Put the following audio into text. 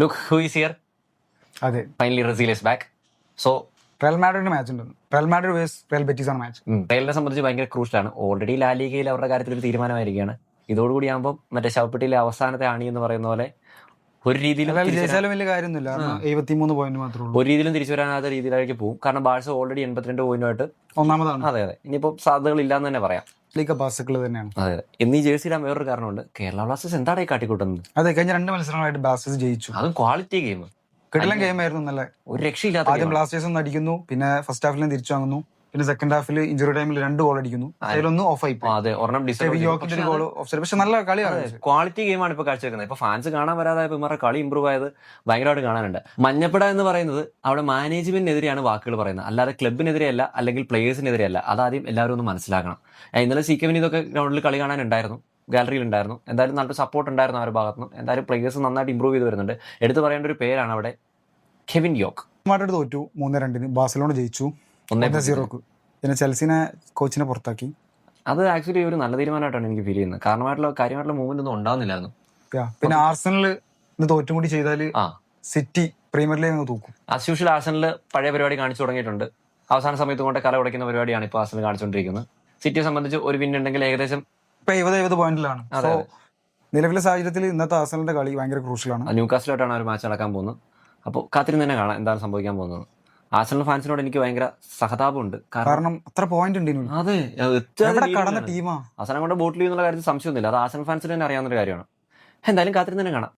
Look who is here. അതെ, finally Brazil is back. So Real മാഡ്രിഡിന്റെ match ഉണ്ട്. Real Madrid versus Real Betis ആണ് match. റയലിനെ സംബന്ധിച്ച് ഭയങ്കര ക്രൂഷ്യലാണ്. ഓൾറെഡി ലാലിഗയിൽ അവരുടെ കാര്യത്തിൽ ഒരു തീരുമാനമായിരിക്കുകയാണ്. ഇതോടുകൂടി ആകുമ്പോൾ മറ്റേ ശവപ്പെട്ടിയിലെ അവസാനത്തെ ആണി എന്ന് പറയുന്ന പോലെ ഒരു രീതിയിലും ജയിച്ചാലും വലിയ കാര്യമൊന്നുമില്ല. 73 പോയിന്റ് മാത്രമേ ഉള്ളൂ. ഒരു രീതിയിലും തിരിച്ചു വരാനാത്ത രീതിയിലേക്ക് പോകും. കാരണം ബാഴ്സ ഓൾറെഡി 82 പോയിന്റുമായിട്ട് ഒന്നാമതാണ്. അതെ അതെ, ഇനിയിപ്പോൾ സാധ്യതകൾ ഇല്ലാന്ന് തന്നെ പറയാം. ബാസുകൾ തന്നെയാണ്. അതെ അതെ, എന്നീ ജേഴ്സി ഇടാൻ വേറൊരു കാരണമുണ്ട്. കേരള ബ്ലാസ്റ്റേഴ്സ് എന്താണ് ഈ കാട്ടിക്കൂട്ടുന്നത്? അതെ, കഴിഞ്ഞ 2 മത്സരങ്ങളായിട്ട് ബ്ലാസ്റ്റേഴ്സ് ജയിച്ചു. അതും ക്വാളിറ്റി ഗെയിം, കിടിലൻ ഗെയിം ആയിരുന്നു. നല്ല ഒരു രക്ഷയില്ലാത്ത ആദ്യം ബ്ലാസ്റ്റേഴ്സ് ഒന്ന് അടിക്കുന്നു, പിന്നെ ഫസ്റ്റ് ഹാഫിലും തിരിച്ചു വാങ്ങുന്നു, പിന്നെ സെക്കൻഡ് ഹാഫിൽ ഇഞ്ചുറി ടൈമിൽ 2 ഗോൾ അടിക്കുന്നു. അതിലൊന്ന് ഓഫ് ആയി പോയി. അതെ, ഒരെണ്ണം ഗോൾ ഓഫ് സൈഡ്. പക്ഷെ നല്ല കളിയാണ്, ക്വാളിറ്റി ഗെയിമാണ് ഇപ്പൊ കാഴ്ചവെക്കുന്നത്. ഇപ്പൊ ഫാൻസ് കാണാൻ വരാതായപ്പോൾ ഇവരുടെ കളി ഇമ്പ്രൂവ് ആയത് ഭയങ്കരമായിട്ട് കാണാനുണ്ട്. മഞ്ഞപ്പട എന്ന് പറയുന്നത് അവിടെ മാനേജ്മെന്റിനെതിരെയാണ് വാക്കുകൾ പറയുന്നത്, അല്ലാതെ ക്ലബിനെതിരെയല്ല, അല്ലെങ്കിൽ പ്ലേയേഴ്സിനെതിരെയല്ല. അതാദ്യം എല്ലാവരും ഒന്ന് മനസ്സിലാക്കണം. ഇന്നലെ സി കെവിന് ഇതൊക്കെ ഗ്രൗണ്ടിൽ കളി കാണാനുണ്ടായിരുന്നു, ഗാലറിയിൽ ഉണ്ടായിരുന്നു. എന്തായാലും നല്ല സപ്പോർട്ട് ഉണ്ടായിരുന്നു അവരുടെ ഭാഗത്തുനിന്ന്. എന്തായാലും പ്ലേയേഴ്സ് നന്നായിട്ട് ഇമ്പ്രൂവ് ചെയ്ത് വരുന്നുണ്ട്. എടുത്തു പറയേണ്ട ഒരു പേരാണ് അവിടെ കെവിൻ യോക്ക്. മാഡ്രിഡ് തോറ്റു 3-2. ബാഴ്സലോണ ജയിച്ചു 1-0. പിന്നെ ചെൽസിനെ കോച്ചിനെ പുറത്താക്കി. അത് ആക്ച്വലി ഒരു നല്ല തീരുമാനമായിട്ടാണ് എനിക്ക് ഫീൽ ചെയ്യുന്നത്. കാര്യമായിട്ടുള്ള മൂവ്മെന്റ് ഒന്നും ഉണ്ടാവുന്നില്ലായിരുന്നു. പിന്നെ ആർസണൽ തോറ്റും കൂടി ചെയ്താല് സിറ്റി പ്രീമിയർ ലീഗ് തൂക്കും. ആസ് യൂഷ്വൽ ആർസണൽ പഴയ പരിപാടി കാണിച്ചു തുടങ്ങിയിട്ടുണ്ട്. അവസാന സമയത്ത് കൊണ്ട് കല ഉടയ്ക്കുന്ന പരിപാടിയാണ് ഇപ്പോൾ ആർസണൽ കാണിച്ചുകൊണ്ടിരിക്കുന്നത്. സിറ്റിയെ സംബന്ധിച്ച് ഒരു വിൻ ഉണ്ടെങ്കിൽ ഏകദേശം 70 പോയിന്റിലാണ്. നിലവിലെ സാഹചര്യത്തിൽ ഇന്നത്തെ ആർസണലിന്റെ കളി ഭയങ്കര ക്രൂഷ്യലാണ്. ന്യൂകാസിലായിട്ടാണ് ഒരു മാച്ച് നടക്കാൻ പോകുന്നത്. അപ്പോൾ കാത്തിരുന്ന് തന്നെ കാണാം എന്താണ് സംഭവിക്കാൻ പോകുന്നത്. ആർസണൽ ഫാൻസിനോട് എനിക്ക് ഭയങ്കര സഹതാപമുണ്ട്. കാരണം അത്ര പോയിന്റ് ഉണ്ട്. അതെ, കടന്ന ടീമാ. അവസാനം കൊണ്ട് ബോട്ടിൽ എന്നുള്ള കാര്യത്തിൽ സംശയമൊന്നുമില്ല. അത് ആർസണൽ ഫാൻസിന് തന്നെ അറിയാവുന്ന ഒരു കാര്യമാണ്. എന്തായാലും കാത്തിരുന്ന് തന്നെ കാണാം.